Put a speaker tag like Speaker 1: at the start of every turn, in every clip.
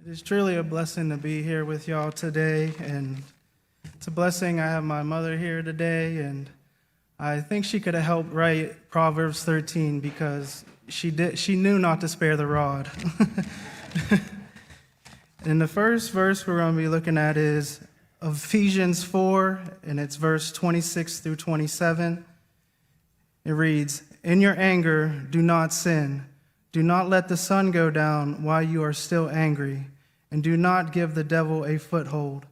Speaker 1: It is truly a blessing to be here with y'all today, and it's a blessing I have my mother here today, and I think she could have helped write Proverbs 13 because she knew not to spare the rod. And the first verse we're going to be looking at is Ephesians 4, and it's verse 26 through 27. It reads, "In your anger, do not sin. Do not let the sun go down while you are still angry, and do not give the devil a foothold."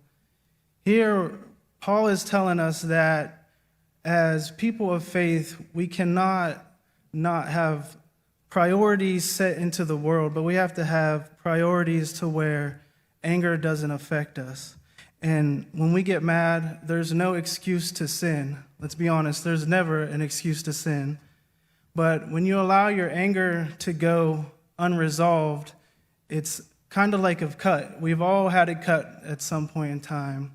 Speaker 1: Here, Paul is telling us that as people of faith, we cannot not have priorities set into the world, but we have to have priorities to where anger doesn't affect us. And when we get mad, there's no excuse to sin. Let's be honest, there's never an excuse to sin. But when you allow your anger to go unresolved, it's kind of like a cut. We've all had a cut at some point in time.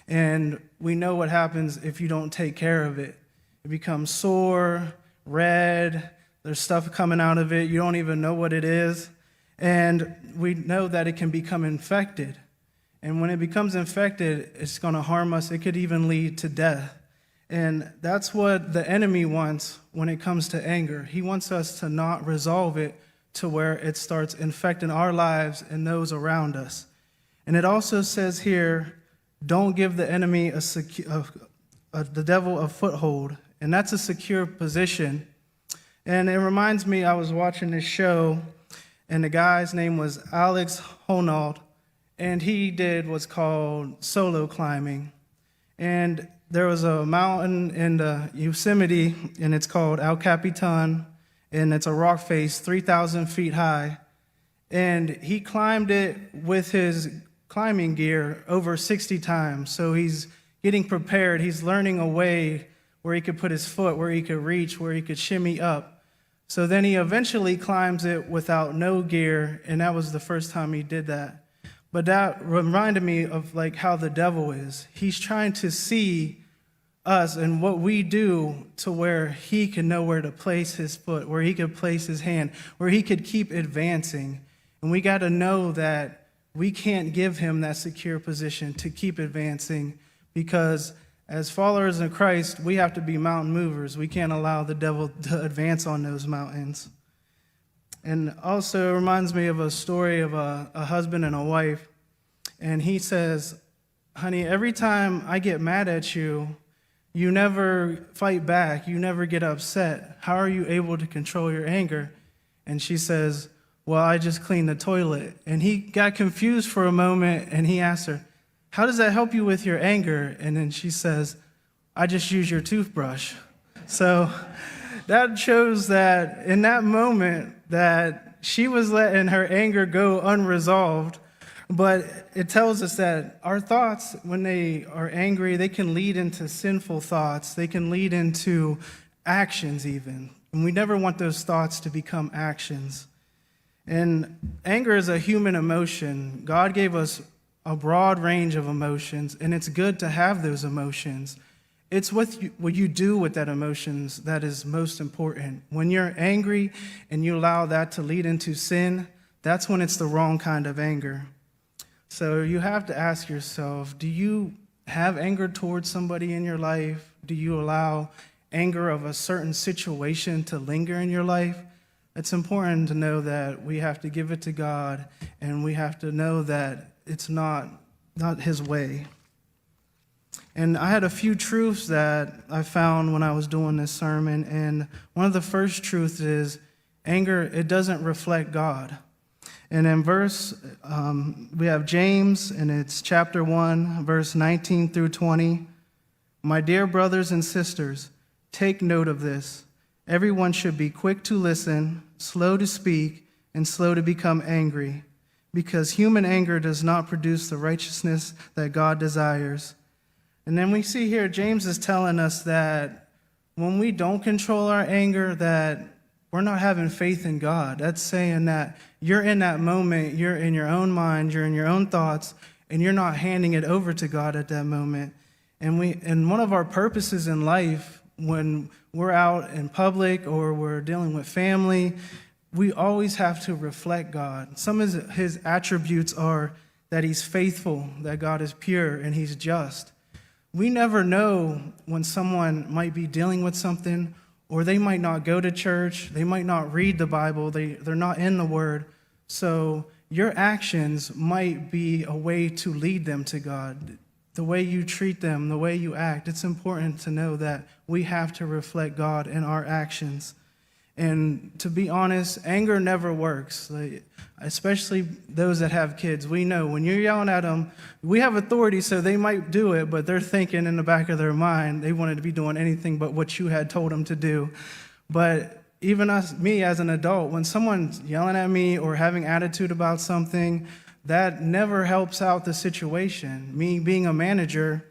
Speaker 1: And we know what happens if you don't take care of it. It becomes sore, red, there's stuff coming out of it, you don't even know what it is. And we know that it can become infected. And when it becomes infected, it's going to harm us. It could even lead to death. And that's what the enemy wants when it comes to anger. He wants us to not resolve it to where it starts infecting our lives and those around us. And it also says here, don't give the enemy the devil a foothold. And that's a secure position. And it reminds me, I was watching this show, and the guy's name was Alex Honnold, and he did what's called solo climbing. And there was a mountain in the Yosemite, and it's called El Capitan, and it's a rock face 3,000 feet high. And he climbed it with his climbing gear over 60 times. So he's getting prepared. He's learning a way where he could put his foot, where he could reach, where he could shimmy up. So then he eventually climbs it without no gear, and that was the first time he did that. But that reminded me of like how the devil is. He's trying to see us and what we do to where he can know where to place his foot, where he could place his hand, where he could keep advancing. And we got to know that we can't give him that secure position to keep advancing, because as followers of Christ, we have to be mountain movers. We can't allow the devil to advance on those mountains. And also it reminds me of a story of a husband and a wife. And he says, "Honey, every time I get mad at you, you never fight back. You never get upset. How are you able to control your anger?" And she says, "Well, I just clean the toilet." And he got confused for a moment, and he asked her, "How does that help you with your anger?" And then she says, "I just use your toothbrush." So that shows that in that moment that she was letting her anger go unresolved. But it tells us that our thoughts, when they are angry, they can lead into sinful thoughts. They can lead into actions even. And we never want those thoughts to become actions. And anger is a human emotion. God gave us a broad range of emotions, and it's good to have those emotions. It's what you do with that emotions that is most important. When you're angry and you allow that to lead into sin, that's when it's the wrong kind of anger. So you have to ask yourself, do you have anger towards somebody in your life? Do you allow anger of a certain situation to linger in your life? It's important to know that we have to give it to God, and we have to know that it's not his way. And I had a few truths that I found when I was doing this sermon, and one of the first truths is anger, it doesn't reflect God. And in we have James, and it's chapter 1, verse 19 through 20. "My dear brothers and sisters, take note of this. Everyone should be quick to listen, slow to speak, and slow to become angry, because human anger does not produce the righteousness that God desires." And then we see here, James is telling us that when we don't control our anger, that we're not having faith in God. That's saying that you're in that moment, you're in your own mind, you're in your own thoughts, and you're not handing it over to God at that moment. And one of our purposes in life, when we're out in public or we're dealing with family, we always have to reflect God. Some of his attributes are that he's faithful, that God is pure, and he's just. We never know when someone might be dealing with something, or they might not go to church, they might not read the Bible, they're not in the Word. So your actions might be a way to lead them to God. The way you treat them, the way you act, it's important to know that we have to reflect God in our actions. And to be honest, anger never works. Especially those that have kids. We know when you're yelling at them, we have authority, so they might do it, but they're thinking in the back of their mind they wanted to be doing anything but what you had told them to do. But even me as an adult, when someone's yelling at me or having attitude about something, that never helps out the situation. Me being a manager,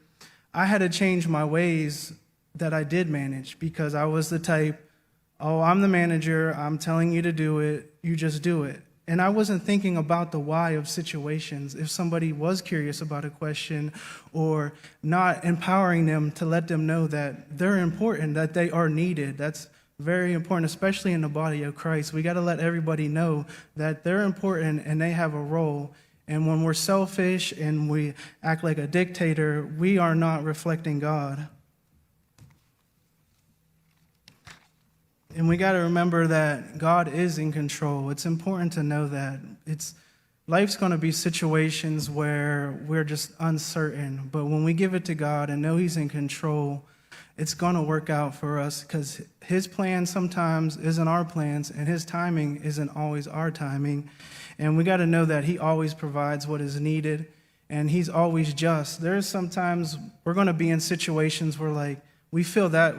Speaker 1: I had to change my ways that I did manage, because I was the type, oh, I'm the manager, I'm telling you to do it, you just do it. And I wasn't thinking about the why of situations. If somebody was curious about a question, or not empowering them to let them know that they're important, that they are needed. That's very important, especially in the body of Christ. We got to let everybody know that they're important and they have a role. And when we're selfish and we act like a dictator, we are not reflecting God. And we got to remember that God is in control. It's important to know that. Life's going to be situations where we're just uncertain. But when we give it to God and know he's in control, it's going to work out for us, because his plan sometimes isn't our plans, and his timing isn't always our timing. And we got to know that he always provides what is needed, and he's always just. There's sometimes we're going to be in situations where we feel that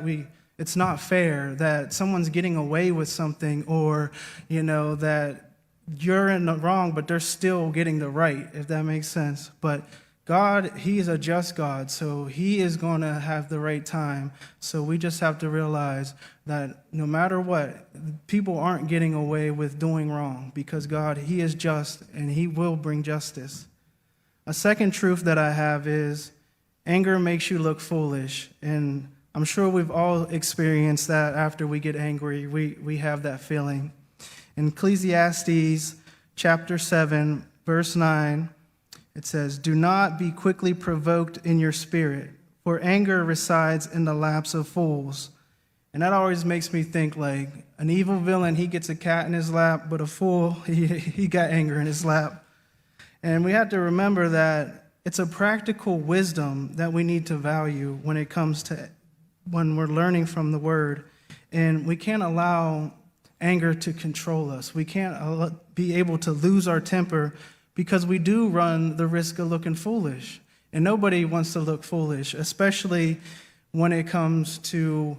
Speaker 1: it's not fair, that someone's getting away with something, or, that you're in the wrong, but they're still getting the right, if that makes sense. But God, he is a just God, so he is going to have the right time. So we just have to realize that no matter what, people aren't getting away with doing wrong, because God, he is just, and he will bring justice. A second truth that I have is anger makes you look foolish. And I'm sure we've all experienced that. After we get angry, we have that feeling. In Ecclesiastes chapter 7, verse 9, it says, "Do not be quickly provoked in your spirit, for anger resides in the laps of fools." And that always makes me think like an evil villain, he gets a cat in his lap, but a fool, he got anger in his lap. And we have to remember that it's a practical wisdom that we need to value when we're learning from the word. And we can't allow anger to control us. We can't be able to lose our temper, because we do run the risk of looking foolish. And nobody wants to look foolish, especially when it comes to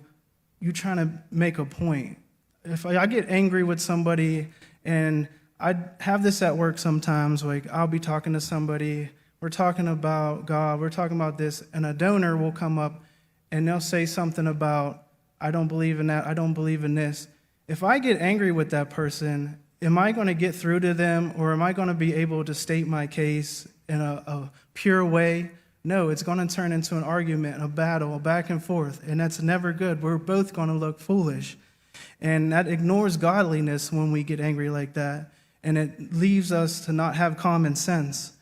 Speaker 1: you trying to make a point. If I get angry with somebody, and I have this at work sometimes, I'll be talking to somebody, we're talking about God, we're talking about this, and a donor will come up and they'll say something about, I don't believe in that, I don't believe in this. If I get angry with that person, am I going to get through to them, or am I going to be able to state my case in a pure way? No, it's going to turn into an argument, a battle, a back and forth, and that's never good. We're both going to look foolish. And that ignores godliness when we get angry like that, and it leaves us to not have common sense.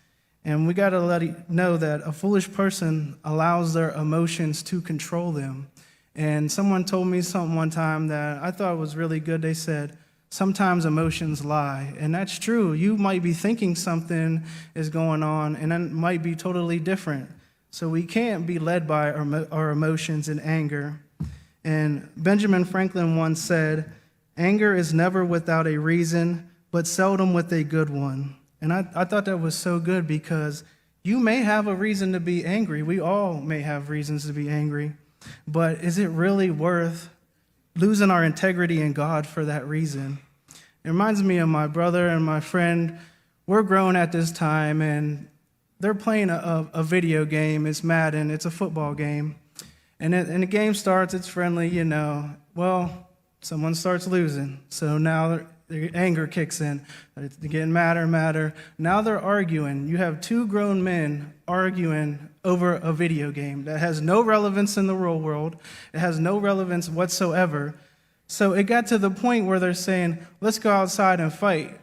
Speaker 1: And we got to know that a foolish person allows their emotions to control them. And someone told me something one time that I thought was really good. They said, sometimes emotions lie. And that's true. You might be thinking something is going on, and it might be totally different. So we can't be led by our emotions in anger. And Benjamin Franklin once said, "Anger is never without a reason, but seldom with a good one." And I thought that was so good, because you may have a reason to be angry. We all may have reasons to be angry. But is it really worth losing our integrity in God for that reason? It reminds me of my brother and my friend. We're grown at this time, and they're playing a video game. It's Madden. It's a football game. And the game starts, it's friendly, Well, someone starts losing. So now their anger kicks in. It's getting madder and madder. Now they're arguing. You have two grown men arguing over a video game that has no relevance in the real world. It has no relevance whatsoever. So it got to the point where they're saying, let's go outside and fight.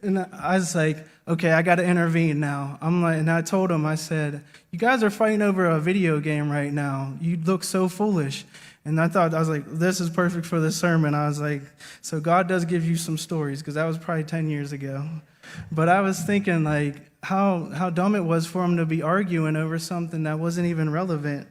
Speaker 1: And I was like, okay, I got to intervene now. And I told them, I said, you guys are fighting over a video game right now. You look so foolish. And I was like, this is perfect for this sermon. I was like, so God does give you some stories, because that was probably 10 years ago. But I was thinking, like, how dumb it was for them to be arguing over something that wasn't even relevant.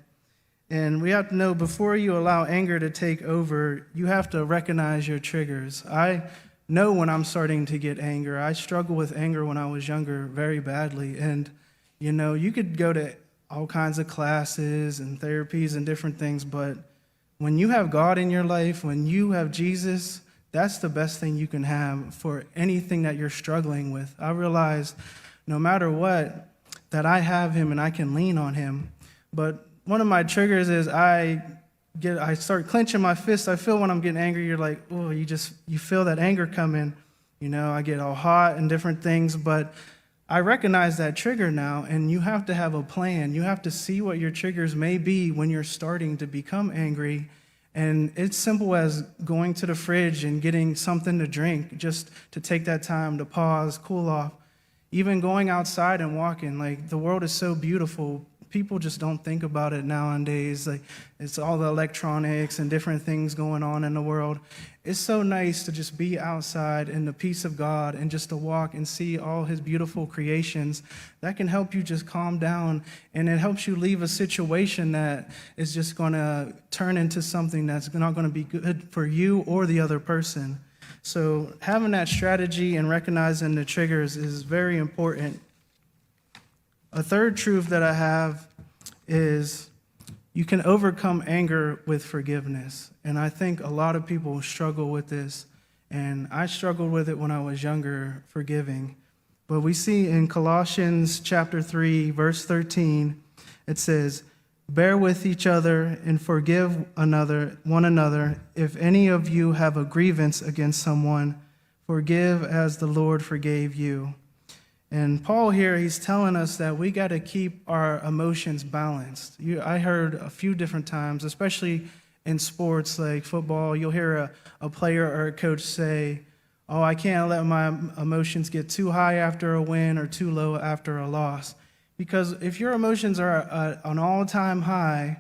Speaker 1: And we have to know, before you allow anger to take over, you have to recognize your triggers. I know when I'm starting to get anger. I struggled with anger when I was younger very badly. And, you could go to all kinds of classes and therapies and different things, but when you have God in your life, when you have Jesus, that's the best thing you can have for anything that you're struggling with. I realized no matter what, that I have him and I can lean on him. But one of my triggers is I start clenching my fist. I feel when I'm getting angry, you're like, oh, you feel that anger coming. I get all hot and different things, but I recognize that trigger now, and you have to have a plan. You have to see what your triggers may be when you're starting to become angry. And it's simple as going to the fridge and getting something to drink, just to take that time to pause, cool off. Even going outside and walking, like, the world is so beautiful. People just don't think about it nowadays. Like, it's all the electronics and different things going on in the world. It's so nice to just be outside in the peace of God and just to walk and see all his beautiful creations. That can help you just calm down, and it helps you leave a situation that is just going to turn into something that's not going to be good for you or the other person. So having that strategy and recognizing the triggers is very important. A third truth that I have is you can overcome anger with forgiveness. And I think a lot of people struggle with this. And I struggled with it when I was younger, forgiving. But we see in Colossians chapter 3, verse 13, it says, bear with each other and forgive one another. If any of you have a grievance against someone, forgive as the Lord forgave you. And Paul here, he's telling us that we got to keep our emotions balanced. I heard a few different times, especially in sports like football, you'll hear a player or a coach say, oh, I can't let my emotions get too high after a win or too low after a loss. Because if your emotions are an all-time high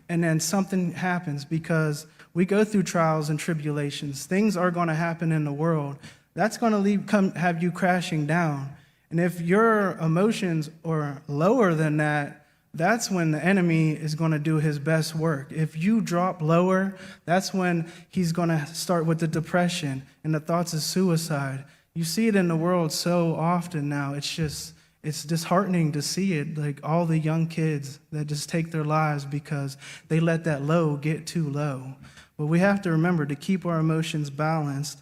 Speaker 1: and then something happens, because we go through trials and tribulations, things are going to happen in the world, that's going to have you crashing down. And if your emotions are lower than that, that's when the enemy is going to do his best work. If you drop lower, that's when he's going to start with the depression and the thoughts of suicide. You see it in the world so often now. It's disheartening to see it, like all the young kids that just take their lives because they let that low get too low. But we have to remember to keep our emotions balanced.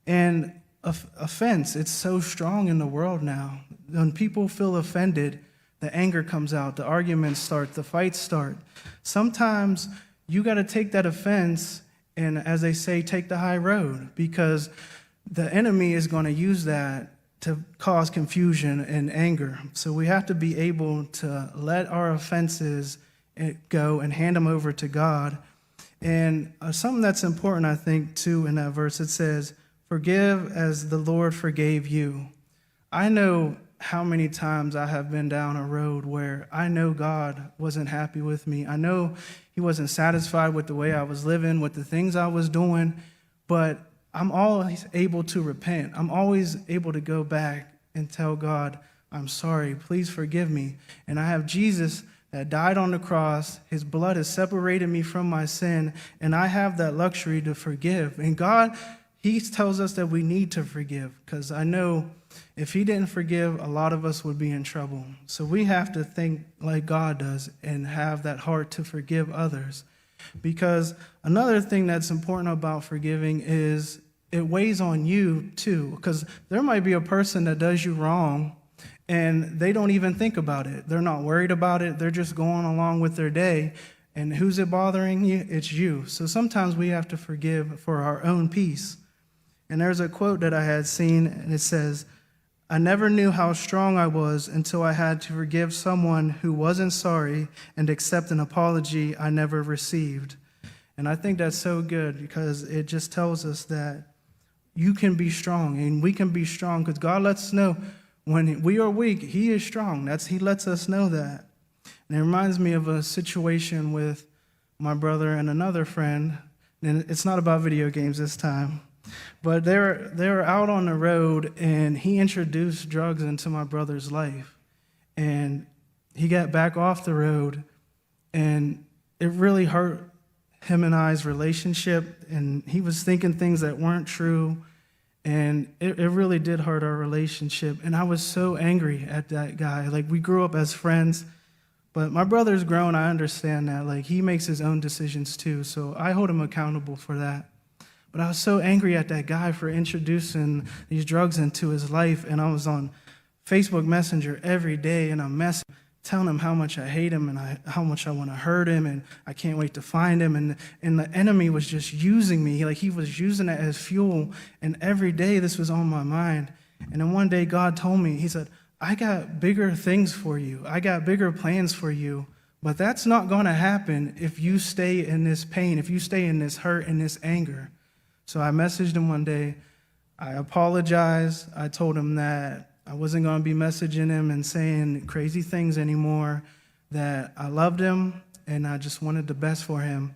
Speaker 1: And offense, it's so strong in the world now. When people feel offended, the anger comes out, the arguments start, the fights start. Sometimes you got to take that offense and, as they say, take the high road, because the enemy is going to use that to cause confusion and anger. So we have to be able to let our offenses go and hand them over to God. And something that's important, I think, too, in that verse, it says, forgive as the Lord forgave you. I know how many times I have been down a road where I know God wasn't happy with me. I know he wasn't satisfied with the way I was living, with the things I was doing, but I'm always able to repent. I'm always able to go back and tell God, I'm sorry, please forgive me. And I have Jesus that died on the cross. His blood has separated me from my sin, and I have that luxury to forgive. And God, he tells us that we need to forgive, because I know if he didn't forgive, a lot of us would be in trouble. So we have to think like God does and have that heart to forgive others. Because another thing that's important about forgiving is it weighs on you too. Because there might be a person that does you wrong and they don't even think about it. They're not worried about it. They're just going along with their day. And who's it bothering you? It's you. So sometimes we have to forgive for our own peace. And there's a quote that I had seen, and it says, I never knew how strong I was until I had to forgive someone who wasn't sorry and accept an apology I never received. And I think that's so good because it just tells us that you can be strong and we can be strong because God lets us know when we are weak, he is strong. He lets us know that. And it reminds me of a situation with my brother and another friend. And it's not about video games this time. But they were out on the road, and he introduced drugs into my brother's life. And he got back off the road, and it really hurt him and I's relationship. And he was thinking things that weren't true, and it really did hurt our relationship. And I was so angry at that guy. Like, we grew up as friends, but my brother's grown. I understand that. Like, he makes his own decisions too, so I hold him accountable for that. But I was so angry at that guy for introducing these drugs into his life, and I was on Facebook Messenger every day, and I'm telling him how much I hate him and how much I want to hurt him, and I can't wait to find him. And the enemy was just using me. Like, he was using it as fuel, and every day this was on my mind. And then one day God told me, he said, I got bigger things for you. I got bigger plans for you, but that's not going to happen if you stay in this pain, if you stay in this hurt and this anger. So I messaged him one day. I apologized. I told him that I wasn't going to be messaging him and saying crazy things anymore, that I loved him and I just wanted the best for him.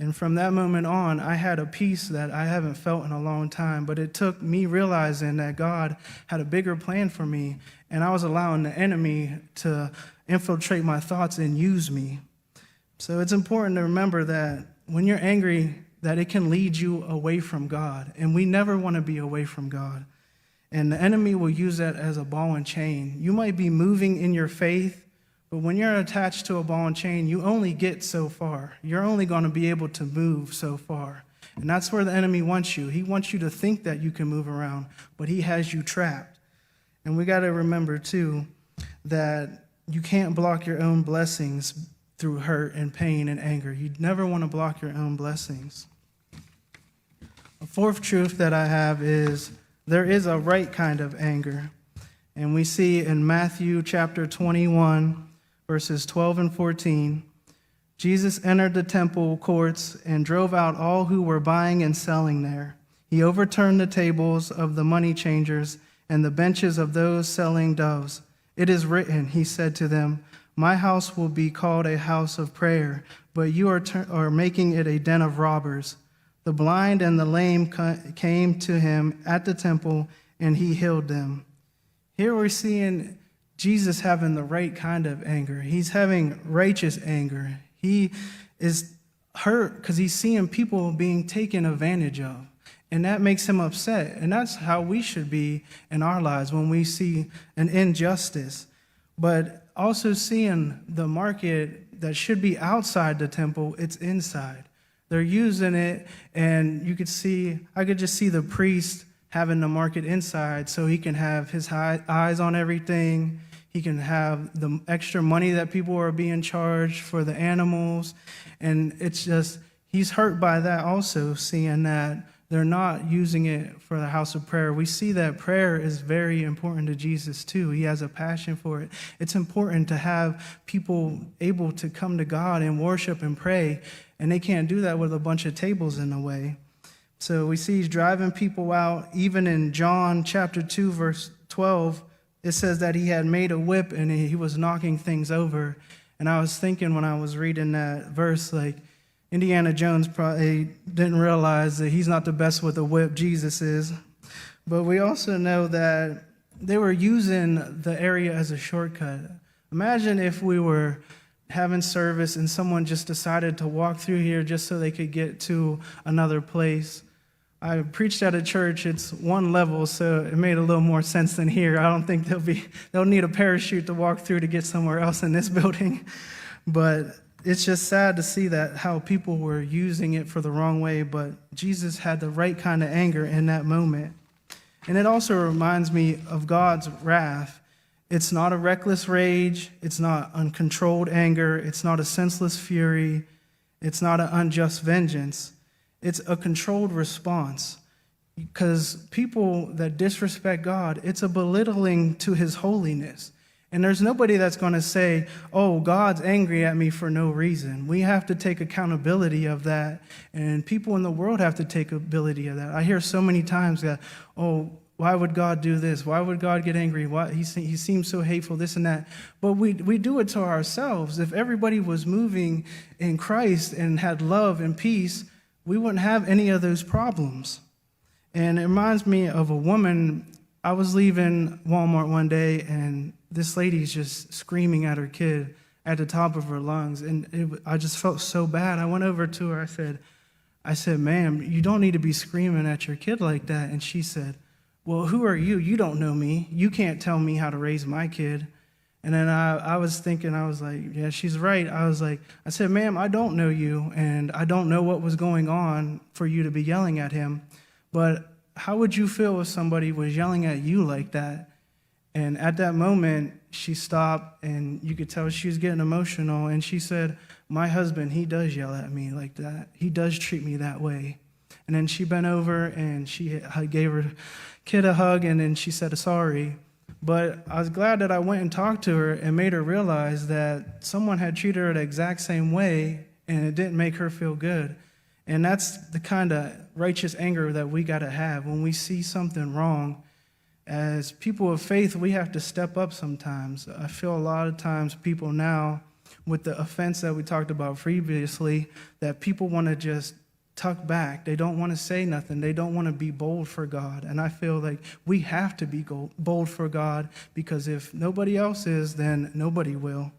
Speaker 1: And from that moment on, I had a peace that I haven't felt in a long time, but it took me realizing that God had a bigger plan for me, and I was allowing the enemy to infiltrate my thoughts and use me. So it's important to remember that when you're angry, that it can lead you away from God, and we never want to be away from God. And the enemy will use that as a ball and chain. You might be moving in your faith, but when you're attached to a ball and chain, you only get so far. You're only going to be able to move so far. And that's where the enemy wants you. He wants you to think that you can move around, but he has you trapped. And we got to remember, too, that you can't block your own blessings through hurt and pain and anger. You never want to block your own blessings. A fourth truth that I have is there is a right kind of anger. And we see in Matthew chapter 21, verses 12 and 14, Jesus entered the temple courts and drove out all who were buying and selling there. He overturned the tables of the money changers and the benches of those selling doves. It is written, he said to them, my house will be called a house of prayer, but you are making it a den of robbers. The blind and the lame came to him at the temple, and he healed them. Here we're seeing Jesus having the right kind of anger. He's having righteous anger. He is hurt because he's seeing people being taken advantage of, and that makes him upset. And that's how we should be in our lives when we see an injustice. But also seeing the market that should be outside the temple, it's inside. They're using it, and I could just see the priest having the market inside so he can have his eyes on everything. He can have the extra money that people are being charged for the animals. And it's just, he's hurt by that also, seeing that they're not using it for the house of prayer. We see that prayer is very important to Jesus too. He has a passion for it. It's important to have people able to come to God and worship and pray, and they can't do that with a bunch of tables in the way. So we see he's driving people out. Even in John chapter 2, verse 12, it says that he had made a whip and he was knocking things over. And I was thinking when I was reading that verse, like, Indiana Jones probably didn't realize that he's not the best with a whip, Jesus is. But we also know that they were using the area as a shortcut. Imagine if we were having service and someone just decided to walk through here just so they could get to another place. I preached at a church, it's one level, so it made a little more sense than here. I don't think they'll need a parachute to walk through to get somewhere else in this building. But it's just sad to see that how people were using it for the wrong way, but Jesus had the right kind of anger in that moment. And it also reminds me of God's wrath. It's not a reckless rage. It's not uncontrolled anger. It's not a senseless fury. It's not an unjust vengeance. It's a controlled response. Because people that disrespect God, it's a belittling to his holiness. And there's nobody that's going to say, oh, God's angry at me for no reason. We have to take accountability of that, and people in the world have to take ability of that. I hear so many times that, oh, why would God do this? Why would God get angry? Why he seems so hateful, this and that. But we do it to ourselves. If everybody was moving in Christ and had love and peace, we wouldn't have any of those problems. And it reminds me of a woman. I was leaving Walmart one day, and this lady's just screaming at her kid at the top of her lungs. And I just felt so bad. I went over to her. I said, ma'am, you don't need to be screaming at your kid like that. And she said, well, who are you? You don't know me. You can't tell me how to raise my kid. And then I was thinking, I was like, yeah, she's right. I said, ma'am, I don't know you, and I don't know what was going on for you to be yelling at him. But how would you feel if somebody was yelling at you like that? And at that moment, she stopped, and you could tell she was getting emotional. And she said, my husband, he does yell at me like that. He does treat me that way. And then she bent over, and she gave her kid a hug, and then she said sorry. But I was glad that I went and talked to her and made her realize that someone had treated her the exact same way, and it didn't make her feel good. And that's the kind of righteous anger that we got to have when we see something wrong. As people of faith, we have to step up sometimes. I feel a lot of times people now, with the offense that we talked about previously, that people want to just tuck back. They don't want to say nothing. They don't want to be bold for God. And I feel like we have to be bold for God, because if nobody else is, then nobody will.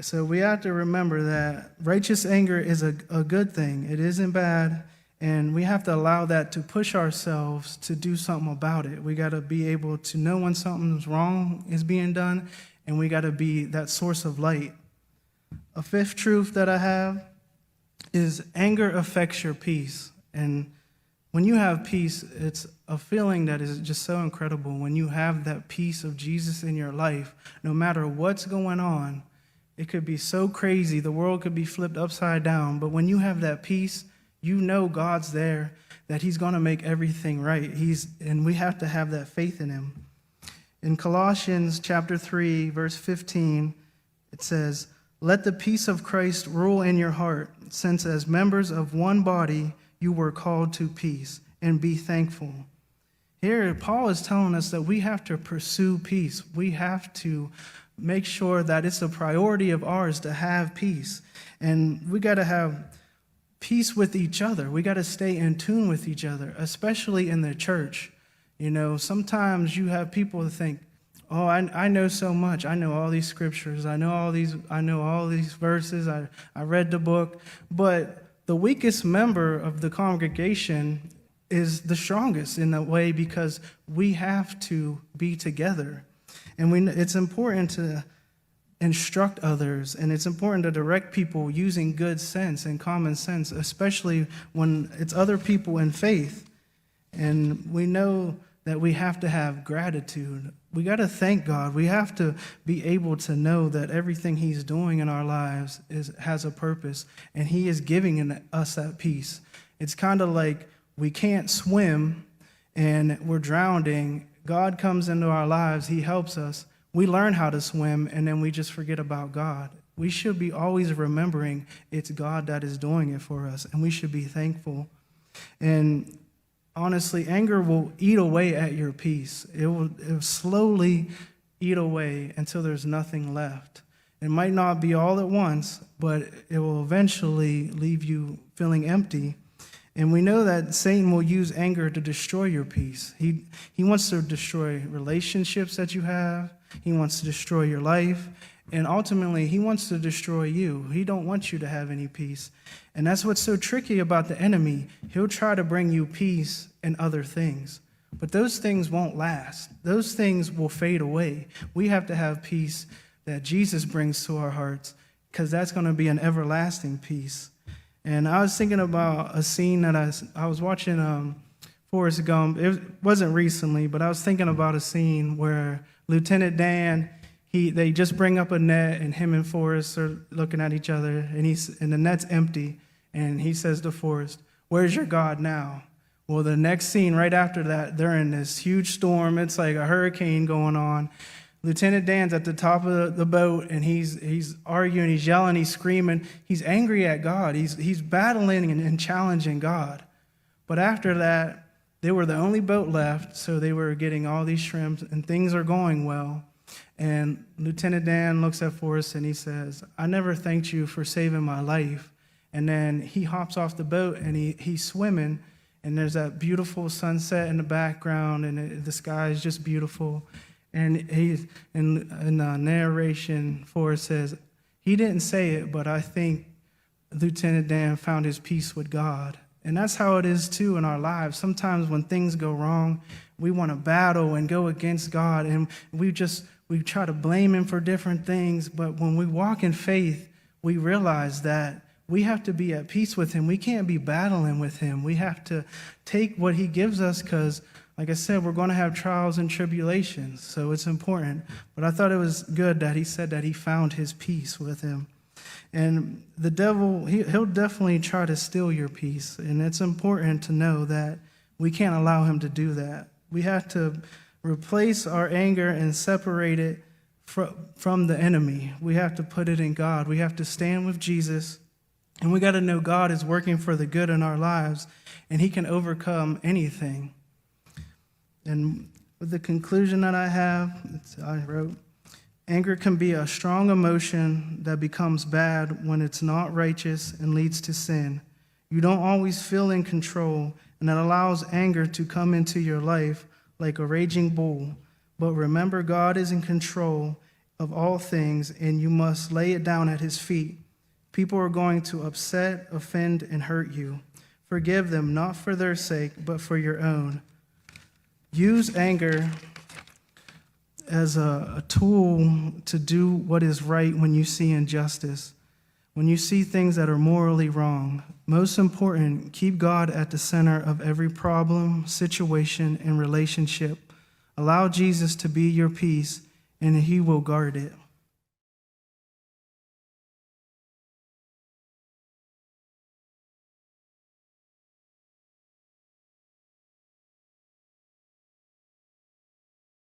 Speaker 1: So we have to remember that righteous anger is a good thing. It isn't bad. And we have to allow that to push ourselves to do something about it. We got to be able to know when something's wrong is being done, and we got to be that source of light. A fifth truth that I have is anger affects your peace. And when you have peace, it's a feeling that is just so incredible. When you have that peace of Jesus in your life, no matter what's going on, it could be so crazy, the world could be flipped upside down, but when you have that peace, you know God's there, that he's going to make everything right. And we have to have that faith in him. In Colossians chapter 3, verse 15, it says, let the peace of Christ rule in your heart, since as members of one body you were called to peace, and be thankful. Here, Paul is telling us that we have to pursue peace. We have to make sure that it's a priority of ours to have peace. And we got to have peace with each other. We got to stay in tune with each other, especially in the church. You know, sometimes you have people that think, oh, I know so much. I know all these scriptures. I know all these verses. I read the book. But the weakest member of the congregation is the strongest in that way, because we have to be together. And it's important to instruct others, and it's important to direct people using good sense and common sense, especially when it's other people in faith. And we know that we have to have gratitude. We got to thank God. We have to be able to know that everything he's doing in our lives has a purpose, and he is giving us that peace. It's kind of like we can't swim and we're drowning. God comes into our lives. He helps us. We learn how to swim, and then we just forget about God. We should be always remembering it's God that is doing it for us, and we should be thankful. And honestly, anger will eat away at your peace. It will slowly eat away until there's nothing left. It might not be all at once, but it will eventually leave you feeling empty. And we know that Satan will use anger to destroy your peace. He wants to destroy relationships that you have. He wants to destroy your life. And ultimately, he wants to destroy you. He don't want you to have any peace. And that's what's so tricky about the enemy. He'll try to bring you peace and other things. But those things won't last. Those things will fade away. We have to have peace that Jesus brings to our hearts, because that's going to be an everlasting peace. And I was thinking about a scene that I was watching Forrest Gump. It wasn't recently, but I was thinking about a scene where Lieutenant Dan, they just bring up a net, and him and Forrest are looking at each other, and the net's empty, and he says to Forrest, "Where's your God now?" Well, the next scene right after that, they're in this huge storm. It's like a hurricane going on. Lieutenant Dan's at the top of the boat, and he's arguing, he's yelling, he's screaming, he's angry at God, he's battling and challenging God. But after that, they were the only boat left, so they were getting all these shrimps, and things are going well. And Lieutenant Dan looks at Forrest and he says, "I never thanked you for saving my life." And then he hops off the boat and he's swimming, and there's that beautiful sunset in the background, and the sky is just beautiful. And in the narration, Forrest says, he didn't say it, but I think Lieutenant Dan found his peace with God. And that's how it is too in our lives. Sometimes when things go wrong, we want to battle and go against God, and we try to blame him for different things. But when we walk in faith, we realize that we have to be at peace with him. We can't be battling with him. We have to take what he gives us, because, like I said, we're going to have trials and tribulations, so it's important. But I thought it was good that he said that he found his peace with him. And the devil, he'll definitely try to steal your peace, and it's important to know that we can't allow him to do that. We have to replace our anger and separate it from the enemy. We have to put it in God. We have to stand with Jesus, and we got to know God is working for the good in our lives, and he can overcome anything. And with the conclusion that I wrote, anger can be a strong emotion that becomes bad when it's not righteous and leads to sin. You don't always feel in control, and that allows anger to come into your life like a raging bull. But remember, God is in control of all things, and you must lay it down at his feet. People are going to upset, offend, and hurt you. Forgive them, not for their sake, but for your own. Use anger as a tool to do what is right when you see injustice, when you see things that are morally wrong. Most important, keep God at the center of every problem, situation, and relationship. Allow Jesus to be your peace, and he will guard it.